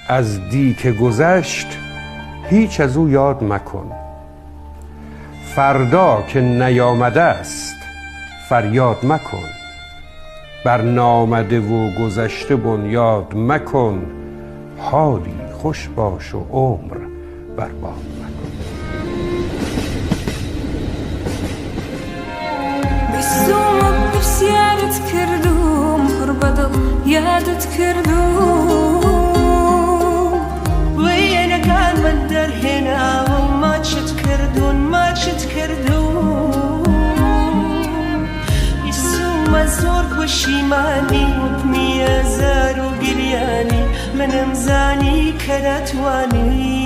از دی که گذشت هیچ از او یاد مکن. فردا که نیامده است فریاد مکن. بر نامده و گذشته بنیاد مکن. حالی خوش باش و عمر برباد مکن. بسوم بسیارت کردم هر بدل یادت کردم وی نگان من در هنا و ماچت کردم بسوم زور پشیمانی و میازار و گریانی منم زانی کراتوانی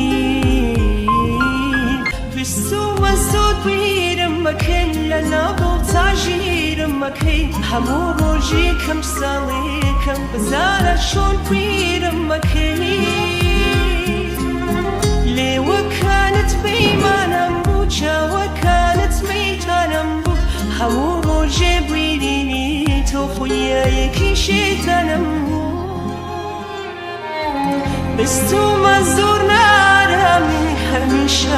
بسوم زود بیرم مکن لنابو تاجیرم مکن همو روژی کم سالی کم بزارا شون بیرم مکن لی وکانت بیمانم بو چا وکانت میتانم بو همو روژی بیرینی تو خویا یکی شیطانم بو بستو مزدور نارمی همیشه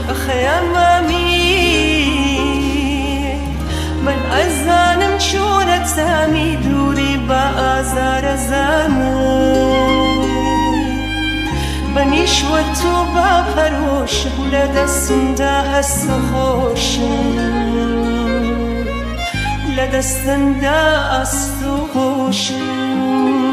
بخیاممی من ازانم چونت سامی دوری با آزار زانم منیش و تو با پروش لدستم دا هست خوشم لدستم دا است خوشم